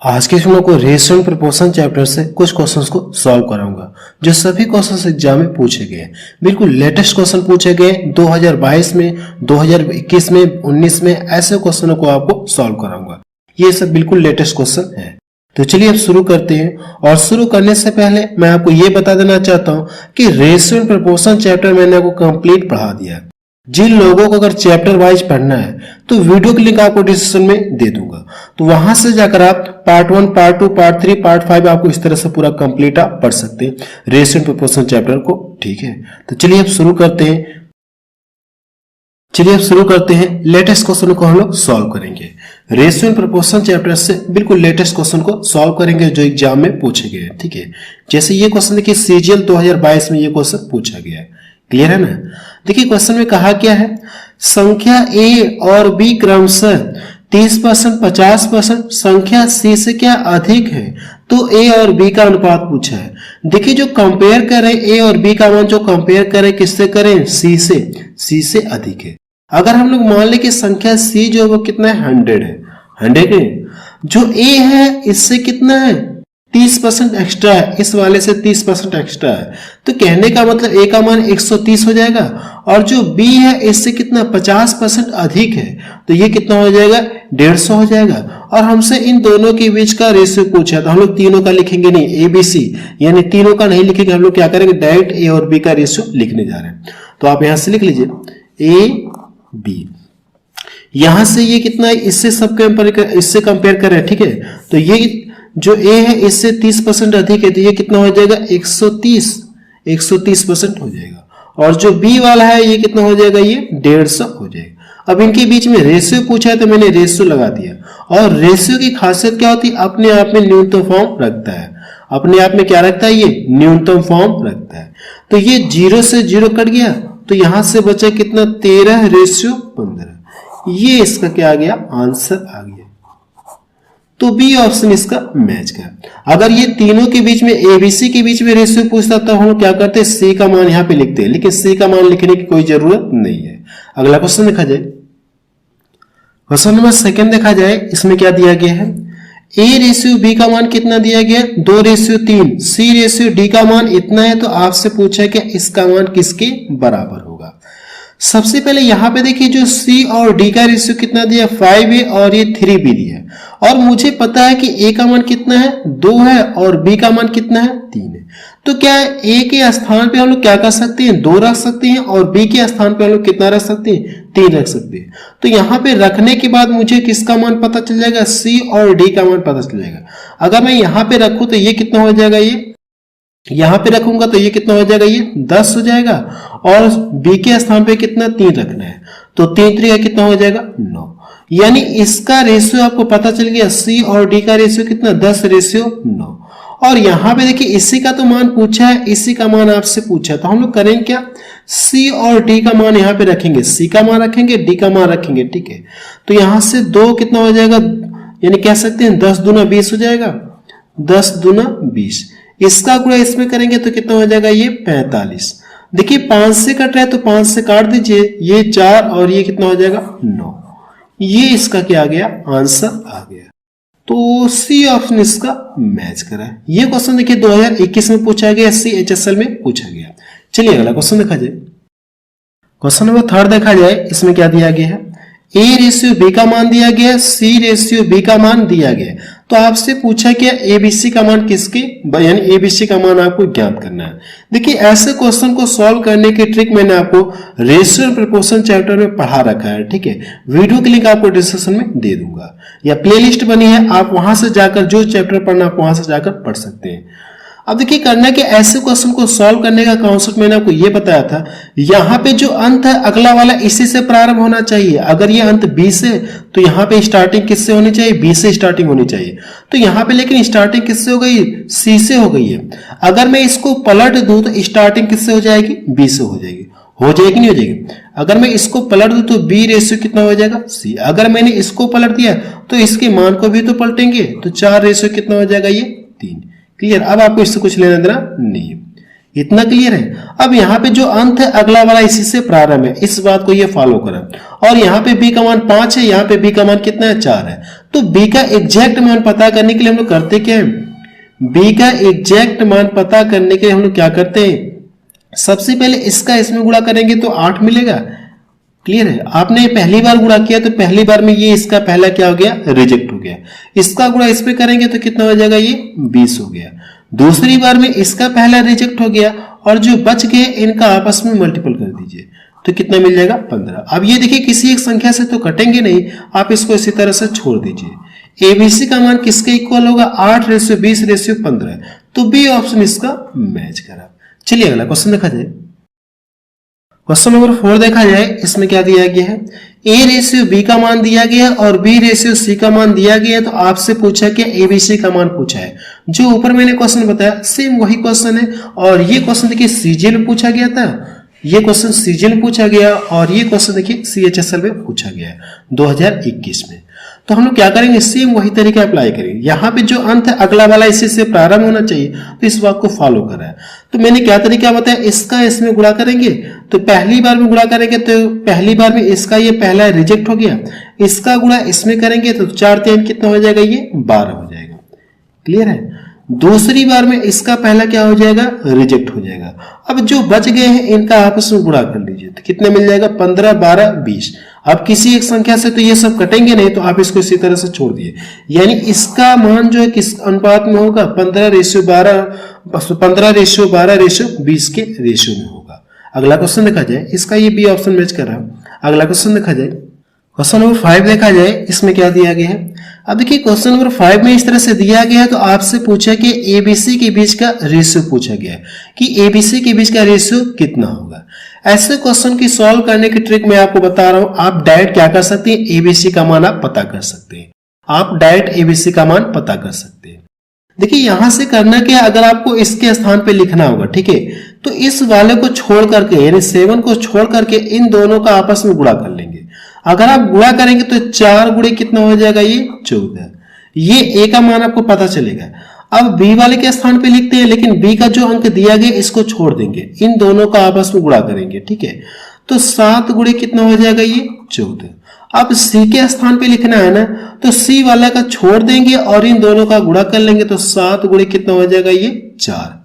आज के वीडियो को रेशियो एंड प्रोपोर्शन चैप्टर से कुछ क्वेश्चंस को सॉल्व कराऊंगा जो सभी क्वेश्चंस एग्जाम में पूछे गए हैं। बिल्कुल लेटेस्ट क्वेश्चन पूछे गए 2022 में, 2021 में, 19 में, ऐसे क्वेश्चनों को आपको सॉल्व कराऊंगा। ये सब बिल्कुल लेटेस्ट क्वेश्चन है। तो चलिए अब शुरू करते हैं। और शुरू करने से पहले मैं आपको ये बता देना चाहता हूँ कि रेशियो एंड प्रोपोर्शन चैप्टर मैंने आपको कंप्लीट पढ़ा दिया है। जिन लोगों को अगर चैप्टर वाइज पढ़ना है तो वीडियो की लिंक आपको डिस्क्रिप्शन में दे दूंगा, तो वहां से जाकर आप पार्ट 1, पार्ट 2, पार्ट 3, पार्ट 5 आपको इस तरह से पूरा कंप्लीट आप पढ़ सकते हैं रेशियो एंड प्रोपोर्शन चैप्टर को। ठीक है, तो चलिए अब शुरू करते हैं। लेटेस्ट क्वेश्चन को हम लोग सॉल्व करेंगे। रेशियो एंड प्रोपोर्शन चैप्टर से बिल्कुल लेटेस्ट क्वेश्चन को सॉल्व करेंगे जो एग्जाम में पूछे गए हैं। ठीक है, जैसे ये क्वेश्चन देखिए सीजीएल 2022 में ये क्वेश्चन पूछा गया है। क्लियर है ना। देखिए क्वेश्चन में कहा क्या है, संख्या ए और बी क्रमशः 30%, 50%, संख्या सी से क्या अधिक है, तो ए और बी का अनुपात पूछा है। देखिए जो कंपेयर करें ए और बी का मान जो कंपेयर करें किससे करें, सी से अधिक है। अगर हम लोग मान लें कि संख्या सी जो है वो कितना है, 100 है, 100 है। जो ए है इससे कितना है, 30% एक्स्ट्रा है, इस वाले से 30% एक्स्ट्रा है, तो कहने का मतलब ए का मान 130 हो जाएगा। और जो बी है इससे कितना 50% अधिक है, तो ये कितना हो जाएगा, 150 हो जाएगा। और हमसे इन दोनों के बीच का रेशियो पूछा, तो हम लोग तीनों का लिखेंगे नहीं, ए बी सी, यानी तीनों का नहीं लिखेंगे, हम लोग क्या करेंगे, डायरेक्ट ए और बी का रेशियो लिखने जा रहे हैं। तो आप यहां से लिख लीजिए ए बी। यहां से ये कितना है, इससे कंपेयर करें। ठीक है, तो ये जो ए है इससे 30% अधिक है, तो ये कितना हो जाएगा, 130% हो जाएगा। और जो बी वाला है ये कितना हो जाएगा, ये 150 हो जाएगा। अब इनके बीच में रेशियो पूछा है तो मैंने रेशियो लगा दिया। और रेशियो की खासियत क्या होती है, अपने आप में न्यूनतम फॉर्म रखता है। अपने आप में क्या रखता है, ये न्यूनतम फॉर्म रखता है। तो ये 0 से 0 कट गया, तो यहां से बचा कितना, 13:15। ये इसका क्या आ गया, आंसर आ गया। तो बी ऑप्शन इसका मैच का। अगर ये तीनों के बीच में एबीसी के बीच में रेशियो पूछता तो हम क्या करते हैं, सी का मान यहां पे लिखते हैं, लेकिन सी का मान लिखने की कोई जरूरत नहीं है। अगला क्वेश्चन देखा जाए, क्वेश्चन नंबर 2 देखा जाए। इसमें क्या दिया गया है, ए रेशियो बी का मान कितना दिया गया, 2:3, सी रेशियो डी का मान इतना है, तो आपसे पूछा कि इसका मान किसके बराबर होगा। सबसे पहले यहां पे देखिए जो सी और डी का रेशियो कितना दिया, 5 और ये 3b दिया है। और मुझे पता है कि ए का मान कितना है, 2 है, और बी का मान कितना है, 3 है। तो क्या ए के स्थान पे हम लोग क्या कर सकते हैं, 2 रख सकते हैं, और बी के स्थान पे हम लोग कितना रख सकते हैं, 3 रख सकते हैं। तो यहाँ पे रखने के बाद मुझे किसका मान पता चल जाएगा, सी और डी का मान पता चल जाएगा। अगर मैं यहाँ पे रखूं तो ये कितना हो जाएगा, ये यहां पे रखूंगा तो ये कितना हो जाएगा, ये 10 हो जाएगा। और बी के स्थान पे कितना, 3 रखना है, तो 3 3 कितना हो जाएगा, 9। यानी इसका रेशियो आपको पता चल गया, सी और डी का रेशियो कितना, 10:9। और यहां पे देखिए इसी का तो मान पूछा है, इसी का मान आपसे पूछा है, तो हम लोग करेंगे क्या, सी और डी का मान यहां पे रखेंगे, सी का मान रखेंगे, डी का मान रखेंगे। ठीक है, तो यहां से 2 कितना हो जाएगा, यानी कह सकते हैं 10 दूना 20 हो जाएगा, 10 दूना 20। इसका गुणा इसमें करेंगे तो कितना हो जाएगा, ये 45। देखिए 5 से कट रहा है तो 5 से काट दीजिए, ये 4 और ये कितना हो जाएगा, 9। ये इसका क्या आ गया, आंसर आ गया। तो सी ऑप्शन इसका मैच करा। ये क्वेश्चन देखिए 2021 में पूछा गया, CHSL में पूछा गया। चलिए अगला क्वेश्चन देखा जाए। क्वेश्चन नंबर 3 देखा जाए। इसमें क्या दिया गया है, ए रेशियो बी का मान दिया गया, सी रेशियो बी का मान दिया गया। तो आपसे पूछा क्या, एबीसी का मान किसके, यानी एबीसी का मान आपको ज्ञात करना है। देखिए ऐसे क्वेश्चन को सॉल्व करने की ट्रिक मैंने आपको रेशियो एंड प्रोपोर्शन चैप्टर में पढ़ा रखा है। ठीक है, वीडियो की लिंक आपको डिस्क्रिप्शन में दे दूंगा, या प्लेलिस्ट बनी है, आप वहां से जाकर जो चैप्टर पढ़ना आप वहां से जाकर पढ़ सकते हैं। अब देखिए करना कि ऐसे क्वेश्चन को सॉल्व करने का कॉन्सेप्ट मैंने आपको ये बताया था। यहाँ पे जो अंत है अगला वाला इसी से प्रारंभ होना चाहिए। अगर ये अंत बी से, तो यहाँ पे स्टार्टिंग किससे होनी चाहिए, बी से स्टार्टिंग होनी चाहिए। तो यहाँ पे लेकिन स्टार्टिंग किससे हो गई, सी से हो गई है। अगर मैं इसको पलट दूं तो स्टार्टिंग किससे हो जाएगी, बी से हो जाएगी। हो जाएगी नहीं हो जाएगी। अगर मैं इसको पलट दूं तो बी रेशियो कितना हो जाएगा, सी। अगर मैंने इसको पलट दिया तो इसके मान को भी तो पलटेंगे, तो 4 रेशियो कितना हो जाएगा, ये 3। क्लियर। अब आपको इससे कुछ लेना देना नहीं है, इतना क्लियर है। अब यहाँ पे जो अंत है अगला वाला इसी से प्रारंभ है, इस बात को ये फॉलो करें। और यहाँ पे b का मान 5 है, यहाँ पे b का मान कितना है 4 है। तो b का एग्जैक्ट मान पता करने के लिए हम लोग करते क्या है, b का एग्जैक्ट मान पता करने के लिए हम लोग क्या करते हैं, सबसे पहले इसका इसमें गुणा करेंगे तो 8 मिलेगा। क्लियर है, आपने पहली बार गुणा किया तो पहली बार में ये इसका पहला क्या हो गया, रिजेक्ट हो गया। इसका गुणा इस पे करेंगे तो कितना हो जाएगा, ये 20 हो गया। दूसरी बार में इसका पहला रिजेक्ट हो गया और जो बच गए इनका आपस में मल्टीपल कर दीजिए तो कितना मिल जाएगा 15। अब ये देखिए किसी एक संख्या से तो कटेंगे नहीं, आप इसको इसी तरह से छोड़ दीजिए। एबीसी का मान किसके इक्वल होगा, 8:20:15, तो बी ऑप्शन इसका मैच करा। चलिए अगला क्वेश्चन देखा जाए। क्वेश्चन नंबर 4 देखा जाए, इसमें क्या दिया गया है, a/b का मान दिया गया और b/c का मान दिया गया। तो आपसे पूछा कि abc का मान पूछा है। जो ऊपर मैंने क्वेश्चन बताया सेम वही क्वेश्चन है, और ये क्वेश्चन देखिए सीजीएल में पूछा गया था, ये क्वेश्चन सीजीएल में पूछा गया और ये क्वेश्चन देखिए सीएचएसएल में पूछा गया है 2021 में। तो हम लोग क्या करेंगे, सेम वही तरीका अप्लाई करेंगे। यहाँ पे जो अंत है अगला वाला इसी से प्रारंभ होना चाहिए, तो इस बात को फॉलो कर रहा है। तो मैंने क्या तरीका बताया, इसका इसमें गुणा करेंगे तो पहली बार में गुणा करेंगे तो पहली बार में इसका ये पहला रिजेक्ट हो गया, इसका गुणा इसमें करेंगे तो 4×3 कितना हो जाएगा, ये 12 हो जाएगा। क्लियर है, दूसरी बार में इसका पहला क्या हो जाएगा, रिजेक्ट हो जाएगा। अब जो बच गए हैं इनका आपस में गुणा कर लीजिए तो कितने मिल जाएगा, 15, 12, 20। अब किसी एक संख्या से तो ये सब कटेंगे नहीं, तो आप इसको इसी तरह से छोड़ दिए, यानी इसका मान जो है किस अनुपात में होगा, 15:12, 15:12:20 के रेशियो में होगा। अगला क्वेश्चन देखा जाए, इसका ये बी ऑप्शन मैच कर रहा है। अगला क्वेश्चन देखा जाए, क्वेश्चन नंबर 5 देखा जाए, इसमें क्या दिया गया है। अब देखिए क्वेश्चन नंबर 5 में इस तरह से दिया गया है, तो आपसे पूछा कि एबीसी के बीच का रेशियो पूछा गया है कि एबीसी के बीच का रेशियो कितना होगा। ऐसे क्वेश्चन की सॉल्व करने की ट्रिक मैं आपको बता रहा हूं। आप डायरेक्ट क्या कर सकते हैं, एबीसी का मान आप पता कर सकते हैं, आप डायरेक्ट एबीसी का मान पता कर सकते हैं। देखिए यहां से करना क्या, अगर आपको इसके स्थान पे लिखना होगा, ठीक है, तो इस वाले को छोड़ करके यानी 7 को छोड़ करके इन दोनों का आपस में गुणा कर लेंगे। अगर आप गुणा करेंगे तो 4 गुणे कितना हो जाएगा, ये 14। ये ए का मान आपको पता चलेगा। अब बी वाले के स्थान पे लिखते हैं, लेकिन बी का जो अंक दिया गया इसको छोड़ देंगे, इन दोनों का आपस में गुणा करेंगे, ठीक है। तो 7 गुणे कितना हो जाएगा, ये 14। अब सी के स्थान पे लिखना है ना, तो सी वाला का छोड़ देंगे और इन दोनों का गुणा कर लेंगे, तो 7 गुणे कितना हो जाएगा, ये 4।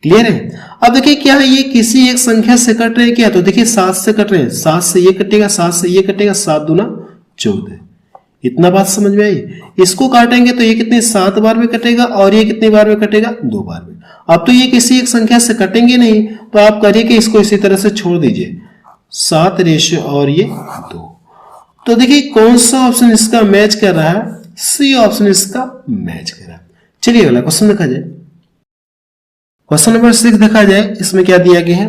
क्लियर है। अब देखिए क्या है, ये किसी एक संख्या से कट रहे हैं क्या, तो देखिए 7 से कट रहे हैं, 7 से ये कटेगा, 7 से ये कटेगा, 7 दूना 14। इतना बात समझ में आई। इसको काटेंगे तो ये कितने 7 बार में कटेगा और ये कितनी बार में कटेगा, 2 बार में। अब तो ये किसी एक संख्या से कटेंगे नहीं, तो आप करिए कि इसको इसी तरह से छोड़ दीजिए, 7 और ये 2। तो देखिए कौन सा ऑप्शन इसका मैच कर रहा है, सी ऑप्शन इसका मैच कर रहा है। चलिए अगला क्वेश्चन देखा जाए। क्वेश्चन नंबर 6 देखा जाए, इसमें क्या दिया गया है।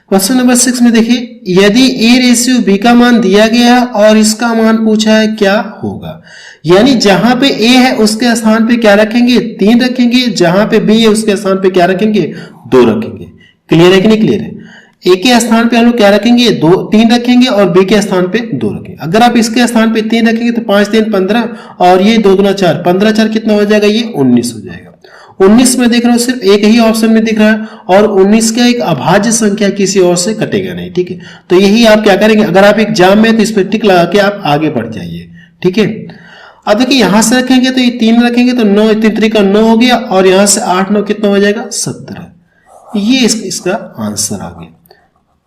क्वेश्चन नंबर 6 में देखिए, यदि a/b का मान दिया गया और इसका मान पूछा है क्या होगा, यानी जहां पे a है उसके स्थान पे क्या रखेंगे, 3 रखेंगे, जहां पे b है उसके स्थान पे क्या रखेंगे, 2 रखेंगे। क्लियर है कि नहीं क्लियर है। a के स्थान पे हम लोग क्या रखेंगे, 3 रखेंगे और b के स्थान पे 2 रखेंगे। अगर आप इसके स्थान पे 3 रखेंगे तो 5 3 15 और ये 2 दूना 4, 15 4 कितना हो जाएगा, ये 19 हो जाएगा। 19 में देख रहा हूं सिर्फ एक ही ऑप्शन में दिख रहा है, और 19 का एक अभाज्य संख्या किसी और से कटेगा नहीं, ठीक है। तो यही आप क्या करेंगे, अगर आप एग्जाम में तो इस पर टिक लगा के आप आगे बढ़ जाइए, ठीक है। अब देखिए यहां से रखेंगे तो ये 3 रखेंगे तो 9 3 का 9 हो गया, और यहां से 8 9 कितना हो जाएगा, 17। ये इसका आंसर आ गया।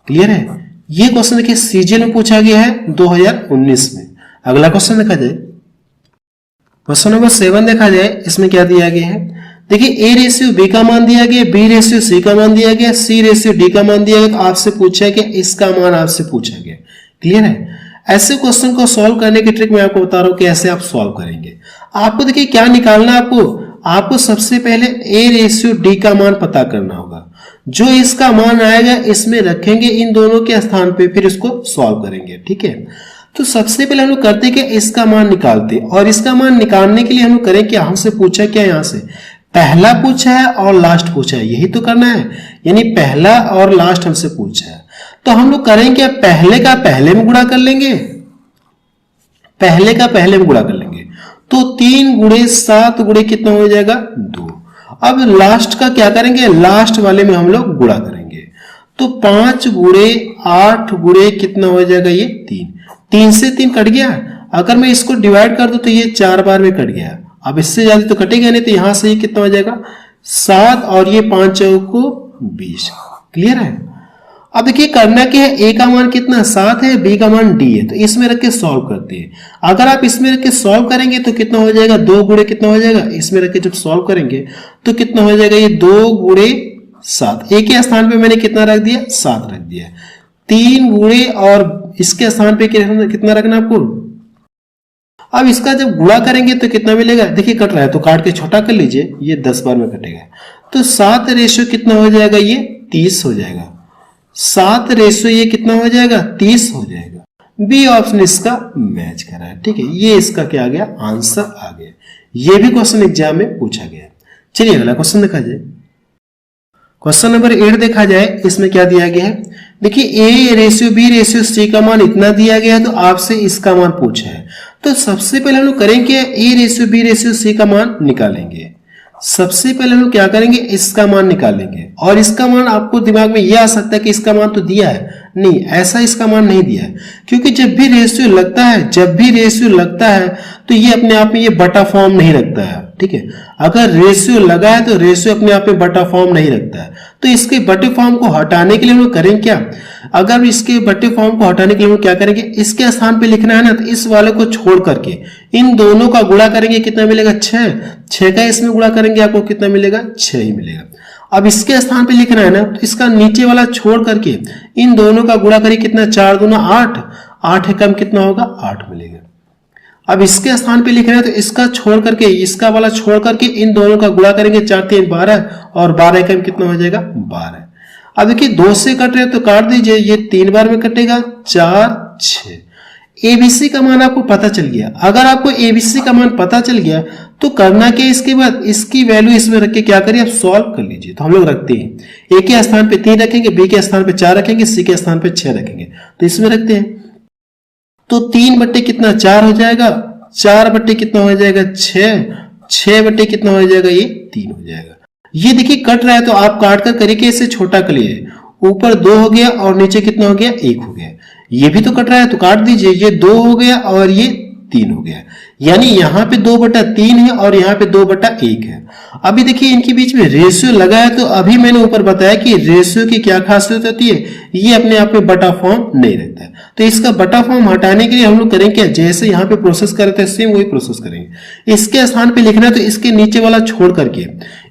क्लियर है। ये क्वेश्चन देखिए सीजीएल में पूछा गया है 2019 में। अगला क्वेश्चन देखा जाए, क्वेश्चन नंबर 7 देखा जाए, इसमें क्या दिया गया है। देखिए a/b का मान दिया गया, b/c का मान दिया गया, c/d का मान दिया गया। आपसे पूछा है कि इसका मान आपसे पूछा गया। क्लियर है। ऐसे क्वेश्चन को सॉल्व करने की ट्रिक मैं आपको बता रहा हूं कि ऐसे आप सॉल्व करेंगे। आपको देखिए क्या निकालना है, आपको सबसे पहले a/d का मान पता करना होगा। जो इसका मान आएगा इसमें रखेंगे इन दोनों के स्थान पे, फिर इसको सॉल्व करेंगे, ठीक है। तो सबसे पहले हम लोग करते हैं कि इसका मान निकालते, और इसका मान निकालने के लिए हम लोग करें क्या, हमसे पूछा क्या, यहां से पहला पूछा है और लास्ट पूछा है, यही तो करना है, यानी पहला और लास्ट हमसे पूछा है। तो हम लोग करेंगे पहले का पहले में गुणा कर लेंगे, पहले का पहले में गुणा कर लेंगे, तो 3 गुणे 7 गुणे कितना हो जाएगा, 2। अब लास्ट का क्या करेंगे, लास्ट वाले में हम लोग गुणा करेंगे, तो 5 गुणे 8 गुणे कितना हो जाएगा, ये 3। 3 से 3 कट गया। अगर मैं इसको डिवाइड कर दूं तो ये 4 बार में कट गया। अब इससे ज्यादा तो कटेगा नहीं, तो यहां से ये कितना हो जाएगा 7 और ये 5 चौको 20। क्लियर है। अब देखिए करना क्या है, ए का मान कितना 7 है, बी का मान डी है, तो इसमें रख के सॉल्व करते हैं। अगर आप इसमें रख के सॉल्व करेंगे तो कितना हो जाएगा 2 गुणे कितना हो जाएगा, इसमें रख के जब सॉल्व करेंगे तो कितना हो जाएगा ये 2 गुणे 7। ए के स्थान पे मैंने कितना रख दिया 7 रख दिया। 3 गुणे और इसके स्थान पे कितना रखना आपको। अब इसका जब गुणा करेंगे तो कितना मिलेगा, देखिए कट रहा है तो काट के छोटा कर लीजिए, ये 10 बार में कटेगा। तो 7 रेशियो कितना हो जाएगा, ये 30 हो जाएगा। 7 रेशियो ये कितना हो जाएगा 30 हो जाएगा। बी ऑप्शन इसका मैच कर रहा है। ठीक है, ये इसका क्या आ गया आंसर आ गया। ये भी क्वेश्चन एग्जाम में पूछा गया। चलिए अगला क्वेश्चन देखा जाए। क्वेश्चन नंबर 8 देखा जाए, इसमें क्या दिया गया है, देखिए A ratio B ratio C का मान इतना दिया गया है, तो आपसे इसका मान पूछा है। तो सबसे पहले हम लोग करेंगे A ratio B ratio C का मान निकालेंगे। सबसे पहले हम लोग क्या करेंगे, इसका मान निकालेंगे। और इसका मान आपको दिमाग में यह आ सकता है कि इसका मान तो दिया है, नहीं ऐसा इसका मान नहीं दिया है, क्योंकि जब भी रेशियो लगता है तो ये अपने आप में ये बटा फॉर्म नहीं रखता है। ठीक है, अगर रेशियो लगा है तो रेशियो अपने आप में बटा फॉर्म नहीं रखता है। तो इसके बटे फॉर्म को हटाने के लिए हम लोग करेंगे क्या, अगर इसके बटे फॉर्म को हटाने के लिए हम लोग क्या करेंगे, इसके स्थान पे लिखना है ना, तो इस वाले को छोड़ करके इन दोनों का गुणा करेंगे, कितना मिलेगा 6 का इसमें गुणा करेंगे आपको कितना मिलेगा 6 ही मिलेगा। अब इसके स्थान पे लिखना है ना, तो इसका नीचे वाला छोड़ करके इन दोनों का गुणा करिए, कितना 4 दूना 8, 8 है कम कितना होगा 8 मिलेगा। अब इसके स्थान पे लिखना है तो इसका छोड़ करके इसका वाला छोड़ करके इन दोनों का गुणा करेंगे, 4 3 12 और 12 कम कितना हो जाएगा 12। अब देखिए 2 से कट रहे तो काट दीजिए, ये 3 बार में कटेगा 4 6। एबीसी का मान आपको पता चल गया। अगर आपको एबीसी का मान पता चल गया तो करना क्या, इसके बाद इसकी वैल्यू इसमें रख के क्या करिए आप सॉल्व कर लीजिए। तो हम लोग रखते हैं ए के स्थान पे 3 रखेंगे, बी के स्थान पे 4 रखेंगे, सी के स्थान पे 6 रखेंगे, तो इसमें रखते हैं। तो 3 बट्टे कितना 4 हो जाएगा, 4 बट्टे कितना हो जाएगा 6, 6 बट्टे कितना हो जाएगा ये 3 हो जाएगा। ये देखिए कट रहा है तो आप काट कर करिए इसे छोटा कर लिए, ऊपर 2 हो गया और नीचे कितना हो गया 1 हो गया। ये भी तो कट रहा है तो काट दीजिए, ये 2 हो गया और ये 3 हो गया, यानी यहाँ पे 2/3 है और यहाँ पे 2/1 है। अभी देखिए इनके बीच में रेशियो लगा है, तो अभी मैंने ऊपर बताया कि रेशियो की क्या खासियत होती है, ये अपने आप में बटा फॉर्म नहीं रहता है। तो इसका बटा फॉर्म हटाने के लिए हम लोग करेंगे क्या, जैसे यहाँ पे प्रोसेस करते हैं सेम वही प्रोसेस करेंगे। इसके स्थान पे लिखना है तो इसके नीचे वाला छोड़ करके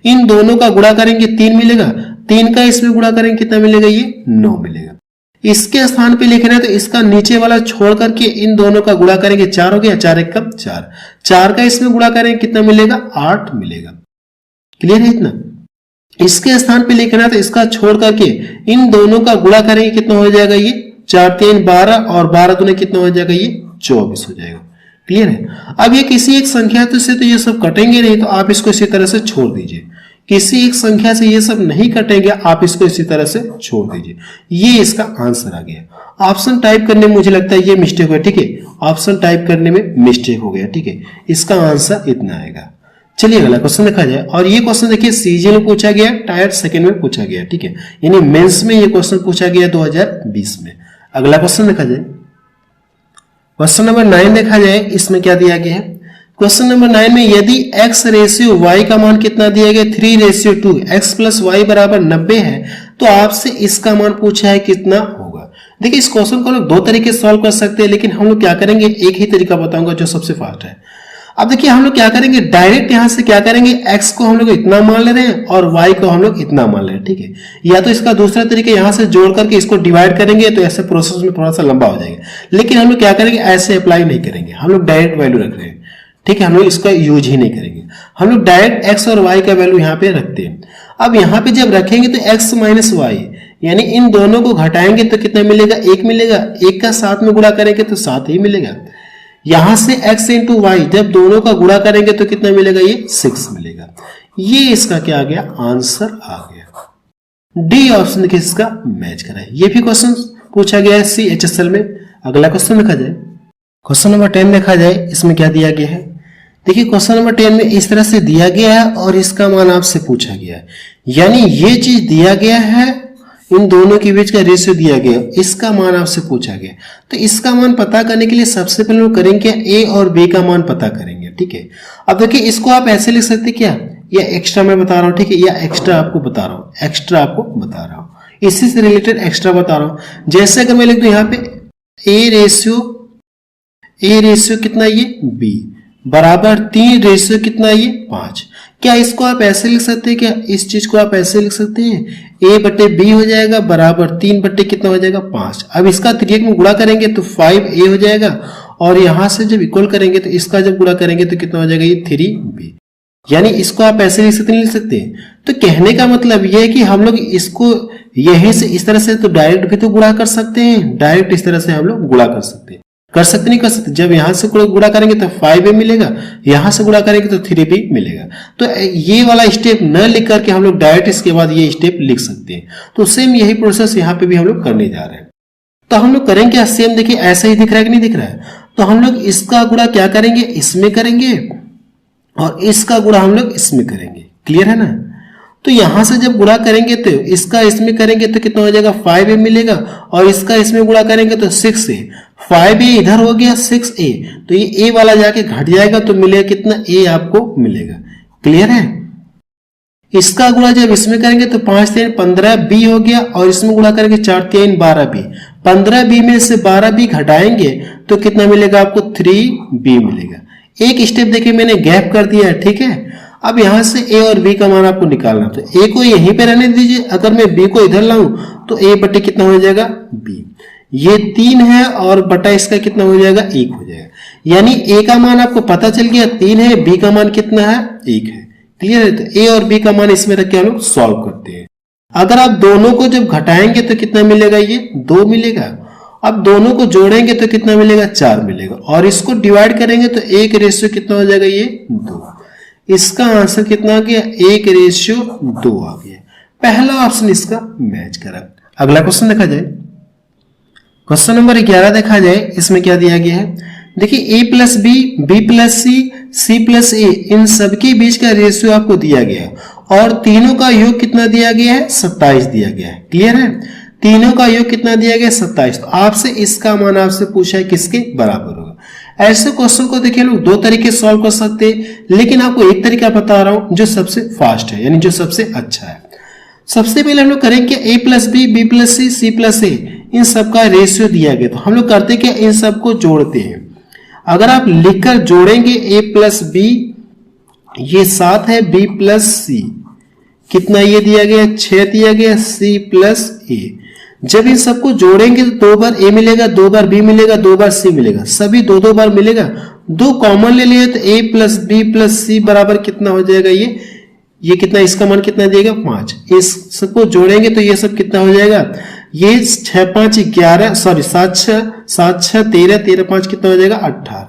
इन दोनों का गुणा करेंगे 3 मिलेगा, 3 का इसमें गुणा करेंगे कितना मिलेगा ये 9 मिलेगा। इसके स्थान पे लिखना है तो इसका नीचे वाला छोड़ करके इन दोनों का गुणा करेंगे, 4 हो गया, 4 1 कम 4, 4 का इसमें गुणा करेंगे कितना मिलेगा 8 मिलेगा। क्लियर है इतना। इसके स्थान पे लिखना है तो इसका छोड़ करके इन दोनों का गुणा करेंगे, कितना हो जाएगा ये 4 3 12 और 12 दूने कितना हो जाएगा ये 24 हो जाएगा। क्लियर है। अब ये किसी एक संख्या से तो ये सब कटेंगे नहीं, तो आप इसको इसी तरह से छोड़ दीजिए। किसी एक संख्या से ये सब नहीं कटेंगे, आप इसको इसी तरह से छोड़ दीजिए। ये इसका आंसर आ गया। ऑप्शन टाइप करने में मुझे लगता है ये मिस्टेक हुआ। ठीक है, ऑप्शन टाइप करने में मिस्टेक हो गया। ठीक है, इसका आंसर इतना आएगा। चलिए अगला क्वेश्चन देखा जाए, और ये क्वेश्चन देखिए सीजी में पूछा गया, टायर सेकंड में पूछा गया। ठीक है, यानी मेंस में ये क्वेश्चन पूछा गया 2020 में। अगला क्वेश्चन देखा जाए, क्वेश्चन नंबर 9 देखा जाए, इसमें क्या दिया गया है। क्वेश्चन नंबर 9 में यदि x रेशियो y का मान कितना दिया गया 3:2, x प्लस वाई बराबर 90 है, तो आपसे इसका मान पूछा है कितना होगा। देखिए इस क्वेश्चन को हम लोग 2 तरीके से सॉल्व कर सकते हैं, लेकिन हम लोग क्या करेंगे एक ही तरीका बताऊंगा जो सबसे फास्ट है। अब देखिए हम लोग क्या करेंगे, डायरेक्ट यहां से क्या करेंगे, x को हम लोग इतना मान ले रहे हैं और y को हम लोग इतना मान ले रहे हैं। ठीक है, या तो इसका दूसरा तरीका यहां से जोड़ करके इसको डिवाइड करेंगे, तो ऐसे प्रोसेस में थोड़ा सा लंबा हो जाएगा। लेकिन हम लोग क्या करेंगे, ऐसे अप्लाई नहीं करेंगे, हम लोग डायरेक्ट वैल्यू रख रहे हैं। ठीक है, हम लोग इसका यूज ही नहीं करेंगे, हम लोग डायरेक्ट x और y का वैल्यू यहाँ पे रखते हैं। अब यहाँ पे जब रखेंगे तो x माइनस वाई, यानी इन दोनों को घटाएंगे तो कितना मिलेगा 1 मिलेगा, 1 का 7 में गुणा करेंगे तो 7 ही मिलेगा। यहां से x इंटू वाई जब दोनों का गुणा करेंगे तो कितना मिलेगा ये 6 मिलेगा। ये इसका क्या आ गया आंसर आ गया। डी ऑप्शन देखिए इसका मैच करा है। ये भी क्वेश्चन पूछा गया है CHSL में। अगला क्वेश्चन देखा जाए, क्वेश्चन नंबर 10 देखा जाए, इसमें क्या दिया गया है। देखिए क्वेश्चन नंबर 10 में इस तरह से दिया गया है और इसका मान आपसे पूछा गया है, यानी ये चीज दिया गया है, इन दोनों के बीच का रेशियो दिया गया, इसका मान आपसे पूछा गया। तो इसका मान पता करने के लिए सबसे पहले हम करेंगे क्या, ए और बी का मान पता करेंगे। ठीक है, अब देखिए इसको आप ऐसे लिख सकते क्या, या एक्स्ट्रा मैं बता रहा हूं, ठीक है, या एक्स्ट्रा आपको बता रहा हूं, एक्स्ट्रा आपको बता रहा हूं, इसी से रिलेटेड एक्स्ट्रा बता रहा हूं। जैसे अगर मैं लिख दूं यहाँ पे ए रेशियो कितना ये बी बराबर 3 रेशियो कितना ये 5। क्या इसको आप ऐसे लिख सकते हैं, क्या इस चीज को आप ऐसे लिख सकते हैं, ए बटे बी हो जाएगा बराबर 3 बटे कितना हो जाएगा 5। अब इसका 3 में गुणा करेंगे तो 5a हो जाएगा, और यहां से जब इक्वल करेंगे तो इसका जब गुणा करेंगे तो कितना हो जाएगा ये 3b। यानी इसको आप ऐसे लिख सकते नहीं लिख सकते। तो कहने का मतलब यह है कि हम लोग इसको यहीं से इस तरह से तो डायरेक्ट भी तो गुणा कर सकते हैं, डायरेक्ट इस तरह से हम लोग गुणा कर सकते हैं, कर सकते नहीं कर सकते। जब यहां से गुणा करेंगे तो 5a मिलेगा, यहां से गुणा करेंगे तो 3b मिलेगा। तो ये वाला स्टेप न लिख करके हम लोग डायरेक्ट इसके बाद ये स्टेप लिख सकते हैं। तो सेम यही प्रोसेस यहाँ पे भी हम लोग करने जा रहे हैं। तो हम लोग करेंगे क्या, सेम देखिए ऐसा ही दिख रहा है कि नहीं दिख रहा है। तो हम लोग इसका गुणा क्या करेंगे, इसमें करेंगे, और इसका गुणा हम लोग इसमें करेंगे। क्लियर है ना। तो यहां से जब गुणा करेंगे तो इसका इसमें करेंगे तो कितना हो जाएगा 5a मिलेगा, और इसका इसमें गुणा करेंगे तो 6a। 5a इधर हो गया 6a, तो ये a वाला जाके घट जाएगा तो मिलेगा कितना a आपको मिलेगा। क्लियर है। इसका गुणा जब इसमें करेंगे तो 5 3 15b हो गया, और इसमें गुणा करेंगे 4 3 12b। 15b में से 12b घटाएंगे तो कितना मिलेगा आपको 3b मिलेगा। एक स्टेप देखिए मैंने गैप कर दिया है। ठीक है, अब यहां से a और b का मान आपको निकालना, तो a को यहीं पे रहने दीजिए, अगर मैं b को इधर लाऊं तो a बटे कितना हो जाएगा b। ये 3 है और बटा इसका कितना हो जाएगा 1 हो जाएगा। यानी a का मान आपको पता चल गया 3 है, b का मान कितना है 1 है। क्लियर है। तो a और b का मान इसमें रख के हम लोग सॉल्व करते हैं। अगर आप दोनों को जब घटाएंगे तो कितना मिलेगा, ये 2 मिलेगा। अब दोनों को जोड़ेंगे तो कितना मिलेगा 4 मिलेगा, और इसको डिवाइड करेंगे तो 1 रेशियो कितना हो जाएगा ये 2। इसका आंसर कितना आ गया 1 रेशियो 2 आ गया। पहला ऑप्शन इसका मैच करा। अगला क्वेश्चन देखा जाए, क्वेश्चन नंबर 11 देखा जाए। इसमें क्या दिया गया है, देखिए a plus B, B plus C, C plus A, इन सबके बीच का रेशियो आपको दिया गया है, और तीनों का योग कितना दिया गया है 27 दिया गया है। क्लियर है। तीनों का योग कितना दिया गया 27। तो आपसे इसका मान आपसे पूछा है किसके बराबर होगा। ऐसे क्वेश्चन को देखिए लोग 2 तरीके सॉल्व कर सकते हैं, लेकिन आपको एक तरीका बता रहा हूं जो सबसे फास्ट है, यानी जो सबसे अच्छा है। सबसे पहले हम लोग करेंगे a plus B, B plus C, C plus A, इन सबका रेशियो दिया गया। तो हम लोग करते क्या, इन सबको जोड़ते हैं। अगर आप लिखकर जोड़ेंगे a प्लस बी, ये 7 है, b प्लस सी कितना ये दिया गया 6 दिया गया, c प्लस ए। जब इन सबको जोड़ेंगे तो 2 बार a मिलेगा, 2 बार b मिलेगा, 2 बार c मिलेगा, सभी 2 बार मिलेगा। 2 कॉमन ले लिए तो a प्लस बी प्लस सी बराबर कितना हो जाएगा ये कितना, इसका मान कितना देगा 5। इस सबको जोड़ेंगे तो ये सब कितना हो जाएगा, ये 6 5 11, सॉरी 7 6 13, 13 5 कितना हो जाएगा 18।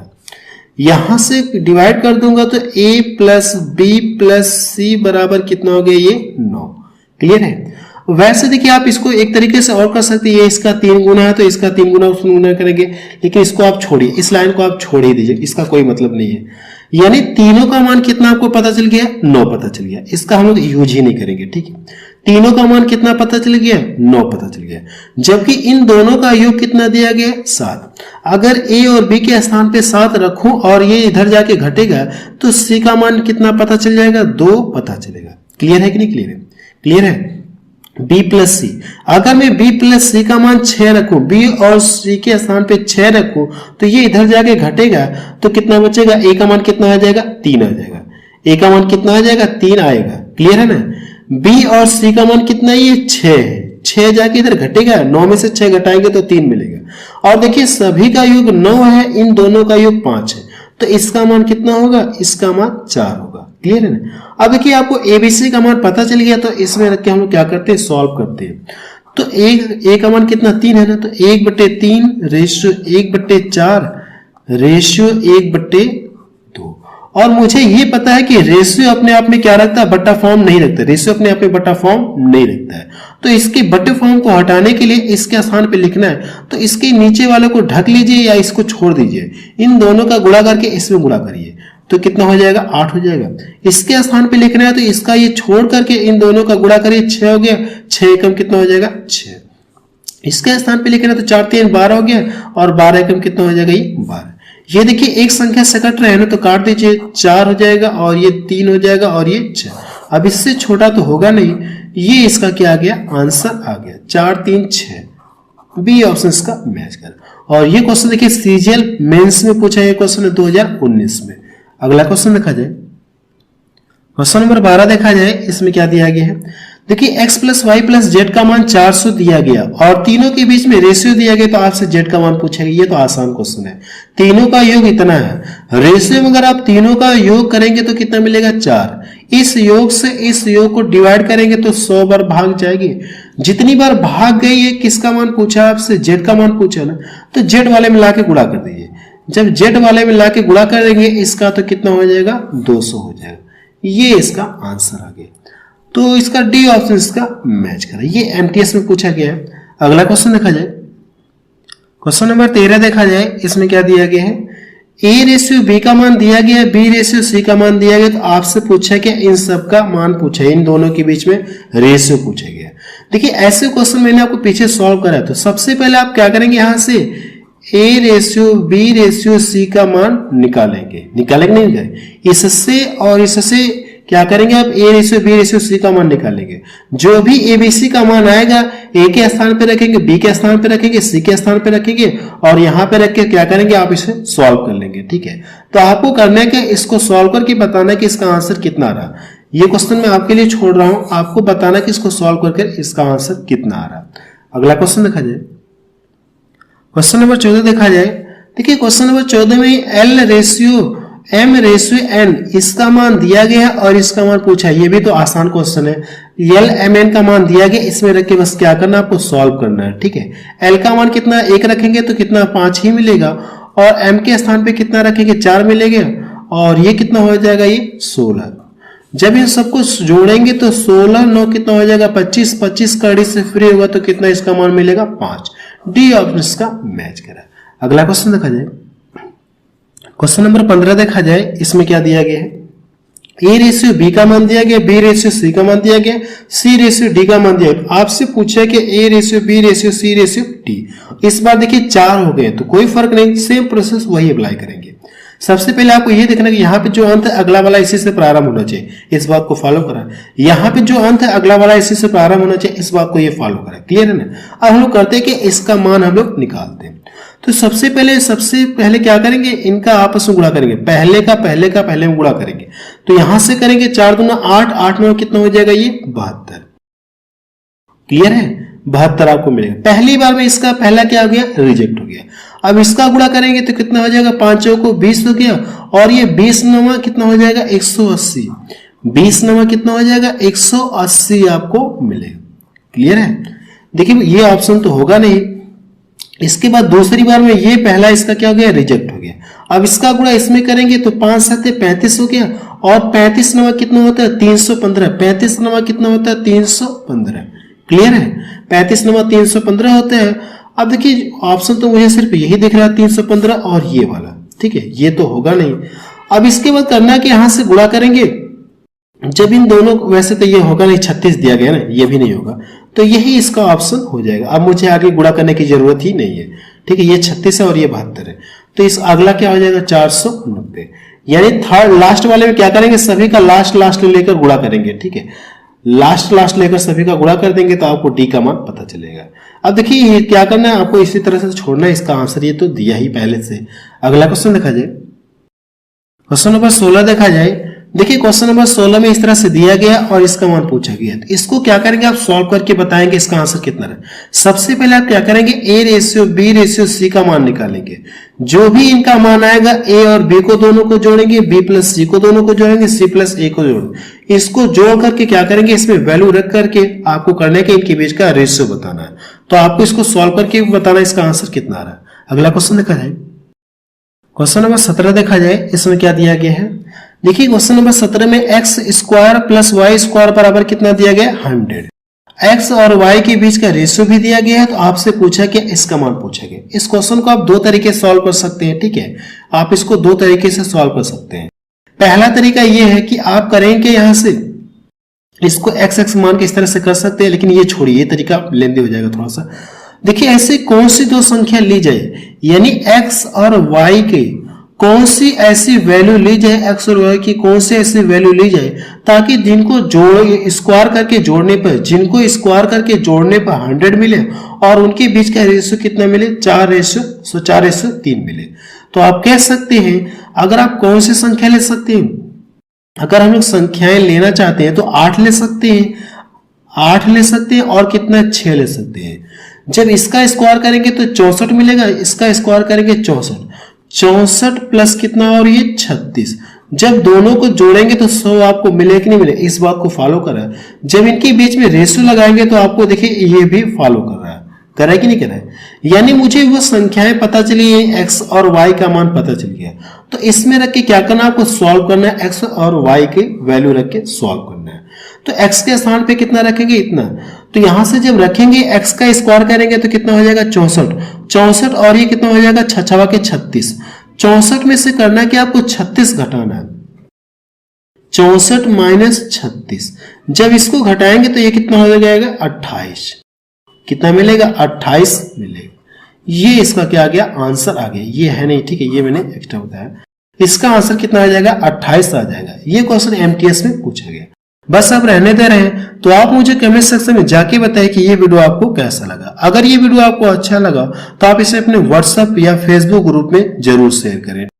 यहां से डिवाइड कर दूंगा तो a प्लस बी प्लस सी बराबर कितना हो गया ये 9। क्लियर है। वैसे देखिए आप इसको एक तरीके से और कर सकते हैं, ये इसका 3 गुना है तो इसका 3 गुना उसमें गुना करेंगे, लेकिन इसको आप छोड़िए, इस लाइन को आप छोड़ ही दीजिए, इसका कोई मतलब नहीं है। यानी तीनों का मान कितना आपको पता चल गया 9 पता चल गया, इसका हम लोग यूज ही नहीं करेंगे। ठीक है, तीनों का मान कितना पता चल गया 9 पता चल गया, जबकि इन दोनों का योग कितना दिया गया 7। अगर a और b के स्थान पे 7 रखूं और ये इधर जाके घटेगा तो c का मान कितना पता चल जाएगा 2 पता चलेगा। क्लियर है कि नहीं क्लियर है। क्लियर है। b प्लस सी, अगर मैं b प्लस सी का मान 6 रखूं, b और c के स्थान पे 6 रखूं तो ये इधर जाके घटेगा तो कितना बचेगा, a का मान कितना आ जाएगा 3 आ जाएगा, a का मान कितना आ जाएगा 3 आएगा। क्लियर है ना। b और c का मान कितना है ये 6 है, 6 जाके इधर घटेगा, 9 में से 6 घटाएंगे तो 3 मिलेगा। और देखिए सभी का योग 9 है, इन दोनों का योग 5 है, तो इसका मान कितना होगा, इसका मान 4 होगा। क्लियर है ना। अब देखिए आपको एबीसी का मान पता चल गया, तो इसमें रख के हम लोग क्या करते हैं सॉल्व करते हैं। तो a का मान कितना 3 है ना, तो 1/3 रेशियो 1/4 रेशियो 1/2। और मुझे ये पता है कि रेशियो अपने आप में क्या रखता है, बट्टा फॉर्म नहीं रखता, रेशियो अपने आप में बट्टा फॉर्म नहीं रखता है। तो इसके बट्टे फॉर्म को हटाने के लिए इसके स्थान पे लिखना है, तो इसके नीचे वाले को ढक लीजिए या इसको छोड़ दीजिए, इन दोनों का गुणा करके इसमें गुणा करिए। तो कितना हो जाएगा 8 हो जाएगा। इसके स्थान पे लिखना है तो इसका ये छोड़ करके इन दोनों का गुणा करिए 6 हो गया, 6 एकम कितना हो जाएगा 6। इसके स्थान पे लिखना है तो 4 3 12 हो गया और 12 एकम कितना हो जाएगा ये 12। ये देखिए एक संख्या से कट रहे हैं ना तो काट दीजिए, 4 हो जाएगा और ये 3 हो जाएगा और ये 6। अब इससे छोटा तो होगा नहीं, ये इसका क्या आ गया आंसर आ गया 4 3 6। बी ऑप्शन इसका मैच कर। और ये क्वेश्चन देखिए सीजीएल मेंस में पूछा, ये क्वेश्चन है 2019 में। अगला क्वेश्चन देखा जाए, क्वेश्चन नंबर 12 देखा जाए, इसमें क्या दिया गया है देखिए x plus Y plus Z का मान 400 दिया गया और तीनों के बीच में रेशियो दिया गया, तो आपसे जेड का मान पूछेगा। ये तो आसान क्वेश्चन है, तीनों का योग इतना है, रेशियो में अगर आप तीनों का योग करेंगे तो कितना मिलेगा 4। इस योग से इस योग को डिवाइड करेंगे तो 100 बार भाग जाएगी। जितनी बार भाग गई है किसका मान पूछा आपसे, जेड का मान पूछा ना, तो जेड वाले में लाके गुणा कर दीजिए। जब जेड वाले में लाके गुणा कर देंगे इसका तो कितना हो जाएगा 200 हो जाएगा। ये इसका आंसर आ गया, तो इसका डी ऑप्शन इसका मैच करा। ये एमटीएस में पूछा गया है। अगला क्वेश्चन देखा जाए, क्वेश्चन नंबर 13 देखा जाए, इसमें क्या दिया गया है ए रेशियो बी का मान दिया गया, बी रेशियो सी का मान दिया गया, तो आपसे पूछा क्या इन सब का मान पूछा, इन दोनों के बीच में रेशियो पूछा गया। देखिए ऐसे क्वेश्चन मैंने आपको पीछे सॉल्व करा, तो सबसे पहले आप क्या करेंगे, यहां से A ratio B ratio C का मान निकालेंगे नहीं निकालेंगे, इससे और इससे क्या करेंगे आप A ratio B ratio C का मान निकालेंगे। जो भी एबीसी का मान आएगा ए के स्थान पे रखेंगे, बी के स्थान पे रखेंगे, सी के स्थान पे रखेंगे और यहां पे रख के क्या करेंगे आप इसे सॉल्व कर लेंगे। ठीक है, तो आपको करने के इसको सॉल्व करके बताना कि इसका आंसर कितना आ रहा। ये क्वेश्चन मैं आपके लिए छोड़ रहा हूं, आपको बताना कि इसको सॉल्व करके इसका आंसर कितना आ रहा। अगला क्वेश्चन देखा जाए, क्वेश्चन नंबर 14 देखा जाए। देखिए क्वेश्चन नंबर 14 में L ratio M ratio N इसका मान दिया गया और इसका मान पूछा। ये भी तो आसान क्वेश्चन है, एल एम एन का मान दिया गया, इसमें रख के बस क्या करना आपको सॉल्व करना है। ठीक है, एल का मान कितना 1 रखेंगे तो कितना 5 ही मिलेगा और एम के स्थान पे कितना रखेंगे 4 मिलेगा और ये कितना हो जाएगा ये 16। जब इन सबको जोड़ेंगे तो 16 9 कितना हो जाएगा 25, 25 कड़ी से फ्री होगा तो कितना इसका मान मिलेगा 5। डी ऑप्शन इसका मैच करा। अगला क्वेश्चन देखा जाए, क्वेश्चन नंबर 15 देखा जाए, इसमें क्या दिया गया है ए रेशियो बी का मान दिया गया, बी रेशियो सी का मान दिया गया, सी रेशियो डी का मान दिया गया। आपसे पूछा कि A ratio B ratio C ratio D. इस बार देखिए 4 हो गए तो कोई फर्क नहीं, सेम प्रोसेस वही अप्लाई करेंगे। सबसे पहले आपको ये देखना कि यहाँ पे जो अंत है अगला वाला इसी से प्रारंभ होना चाहिए, इस बात को फॉलो करा। यहाँ पे जो अंत है अगला वाला इसी से प्रारंभ होना चाहिए, इस बात को ये फॉलो करा। क्लियर है ना। अब हम लोग करते हैं कि इसका मान हम लोग निकालते हैं। तो सबसे पहले क्या करेंगे, इनका आपस में गुणा करेंगे, पहले में गुणा करेंगे। तो यहां से करेंगे 4 दूना 8, 8 9 कितना हो जाएगा ये 72। क्लियर है, 72 आपको मिलेगा। पहली बार में इसका पहला क्या हो गया रिजेक्ट हो गया। अब इसका गुणा करेंगे तो कितना हो जाएगा 5 को 20 हो गया और ये 20 9 कितना हो जाएगा 180। 20 9 कितना हो जाएगा 180 आपको मिलेगा। क्लियर है। देखिए ये ऑप्शन तो होगा नहीं। इसके बाद दूसरी बार में ये पहला इसका क्या हो गया रिजेक्ट हो गया। अब इसका गुणा इसमें करेंगे तो 5 7 35 हो गया और 35 9 कितना होता है 315। 35 9 कितना होता है 315। क्लियर है, 35 9 315 होते हैं। अब देखिए ऑप्शन तो मुझे सिर्फ यही दिख रहा है 315 और ये वाला। ठीक है, ये तो होगा नहीं। अब इसके बाद करना कि यहां से गुणा करेंगे, जब इन दोनों वैसे तो ये होगा नहीं, 36 दिया गया ना, ये भी नहीं होगा, तो यही इसका ऑप्शन हो जाएगा। अब मुझे आगे गुणा करने की जरूरत ही नहीं है। ठीक है, ये 36 है और ये 72 है, तो इस अगला क्या हो जाएगा 490। यानी थर्ड लास्ट वाले में क्या करेंगे, सभी का लास्ट लेकर गुणा करेंगे। ठीक है, लास्ट लेकर सभी का गुणा कर देंगे तो आपको डी का मान पता चलेगा। अब देखिए ये क्या करना है, आपको इसी तरह से छोड़ना है। इसका आंसर ये तो दिया ही पहले से। अगला क्वेश्चन देखा जाए, क्वेश्चन नंबर 16 देखा जाए। देखिए क्वेश्चन नंबर 16 में इस तरह से दिया गया और इसका मान पूछा गया, तो इसको क्या करेंगे आप सॉल्व करके बताएंगे इसका आंसर कितना है। सबसे पहले आप क्या करेंगे, A ratio B ratio C का मान निकालेंगे। जो भी इनका मान आएगा ए और बी को दोनों को जोड़ेंगे, बी प्लस सी को दोनों को जोड़ेंगे, सी प्लस ए को जोड़ेंगे। इसको जोड़ करके क्या करेंगे, इसमें वैल्यू रख करके आपको करने के इनके बीच का रेशियो बताना है। तो आपको इसको सॉल्व करके बताना इसका आंसर कितना आ रहा है। अगला क्वेश्चन देखा जाए, क्वेश्चन नंबर 17 देखा जाए। इसमें क्या दिया गया है, देखिए क्वेश्चन नंबर 17 में X square plus Y square बराबर कितना दिया गया 100। एक्स और वाई के बीच का रेशियो भी दिया गया है, तो आपसे पूछा कि इसका मान पूछा गया। इस क्वेश्चन को आप दो तरीके से सॉल्व कर सकते हैं। ठीक है, आप इसको दो तरीके से सॉल्व कर सकते हैं। पहला तरीका ये है कि आप करेंगे यहां से इसको एक्स एक्स मान के इस तरह से कर सकते हैं, लेकिन ये छोड़िए, ये तरीका लेंदी हो जाएगा थोड़ा सा। देखिए ऐसे कौन सी दो संख्या ली जाए, यानी x और y के कौन सी ऐसी वैल्यू ली जाए, x और y की कौन सी ऐसी वैल्यू ली जाए ताकि जिनको स्क्वायर करके जोड़ने पर, जिनको स्क्वायर करके जोड़ने पर 100 मिले और उनके बीच का रेशियो कितना मिले, 4:3 मिले। तो आप कह सकते हैं, अगर आप कौन सी संख्या ले सकते हैं, अगर हम लोग संख्याएं लेना चाहते हैं तो 8 ले सकते हैं, 8 ले सकते हैं और कितना 6 ले सकते हैं। जब इसका स्क्वायर करेंगे तो 64 मिलेगा, इसका स्क्वायर करेंगे 64 प्लस कितना और ये 36। जब दोनों को जोड़ेंगे तो 100 आपको मिले कि नहीं मिले, इस बात को फॉलो कर रहा है। जब इनके बीच में रेशियो लगाएंगे तो आपको देखिए ये भी फॉलो कर रहा है कि नहीं कर रहा है। यानी मुझे वो संख्याएं पता चली है, x और y का मान पता चल गया, तो इसमें रख के क्या करना, आपको सॉल्व करना है, x और y के वैल्यू रख के सॉल्व करना है। तो x के स्थान पे कितना रखेंगे, इतना। तो यहां से जब रखेंगे x का स्क्वायर करेंगे तो कितना हो जाएगा, 64 और ये कितना हो जाएगा, 6 के 36। 64 में से करना है कि आपको 36 घटाना है, 64 माइनस 36। जब इसको घटाएंगे तो ये कितना हो जाएगा, 28। कितना मिलेगा, 28 मिलेगा। ये इसका क्या आ गया, आंसर आ गया। ये है नहीं, ठीक है, ये मैंने एक्स्ट्रा बताया। इसका आंसर कितना आ जाएगा, 28 आ जाएगा। ये क्वेश्चन एमटीएस में पूछा गया। बस आप रहने दे रहे हैं तो आप मुझे कमेंट सेक्शन में जाके बताएं कि ये वीडियो आपको कैसा लगा। अगर ये वीडियो आपको अच्छा लगा तो आप इसे अपने व्हाट्सएप या फेसबुक ग्रुप में जरूर शेयर करें।